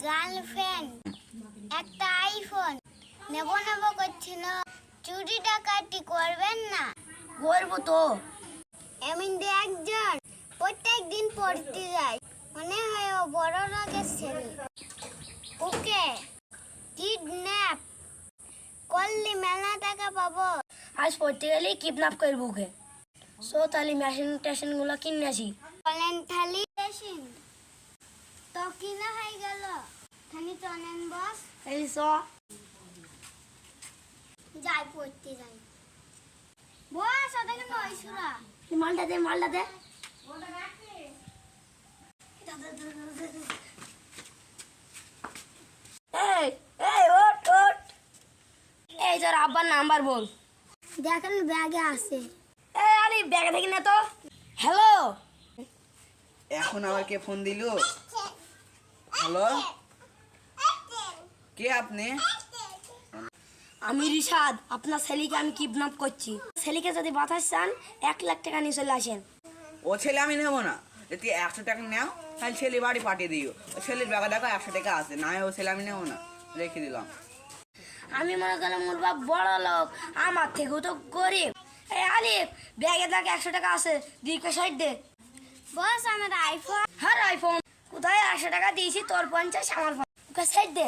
Girlfriend একটা iPhone নেব নেব করছিল। চুরি ডাকাতি করবেন না? করবো তো। এমনি একজন প্রত্যেক দিন পড়তে যায়, মনে হয় ও বড় লোকের ছেলে। ওকে কিডন্যাপ করলে মেলা টাকা পাবো। আজ পড়তে গেলে কিডন্যাপ করবো ওকে। সো তাহলে মেশিন টেশিন গুলো কিনে আসি। বলেন থালি মেশিন তো কিনা হয়ে গেল। থালি চলেন বস, এই চ। যাই পড়তে যাই। বস ওটাকে নয়সুরা মালটা দে, মালটা দে। এই এই ওঠ ওঠ। এই তোর আব্বার নাম্বার বল। দেখেন ব্যাগে আছে। এই আরে ব্যাগে দেখি না তো। হ্যালো, এখন আবার কে ফোন দিল? হ্যালো, কে আপনি? আমি রিশাদ। আপনার ছেলেকে আমি কিডন্যাপ করছি। ছেলেকে যদি বাঁচাতে চান 1 লাখ টাকা নিয়ে চলে আসেন। ও ছেলে আমি নেবো না। যদি 100 টাকা নেও তাহলে ছেলে বাড়ি পাঠিয়ে দিও। ও ছেলের ব্যাগে দেখো 100 টাকা আছে, না হয় ও ছেলে আমি নেবো না, রেখে দিলাম। আমি মনে করলাম মোর বাপ বড় লোক, আমার থেকেও তো গরিব। এই আলিফ, ব্যাগে দেখ 100 টাকা আছে, দিকে সাইড দে। বস আমার আইফোন। হ্যাঁ আইফোন কোথায়? 100 টাকা দিয়েছি, তোর 50, আমার 50। ওকে সাইড দে।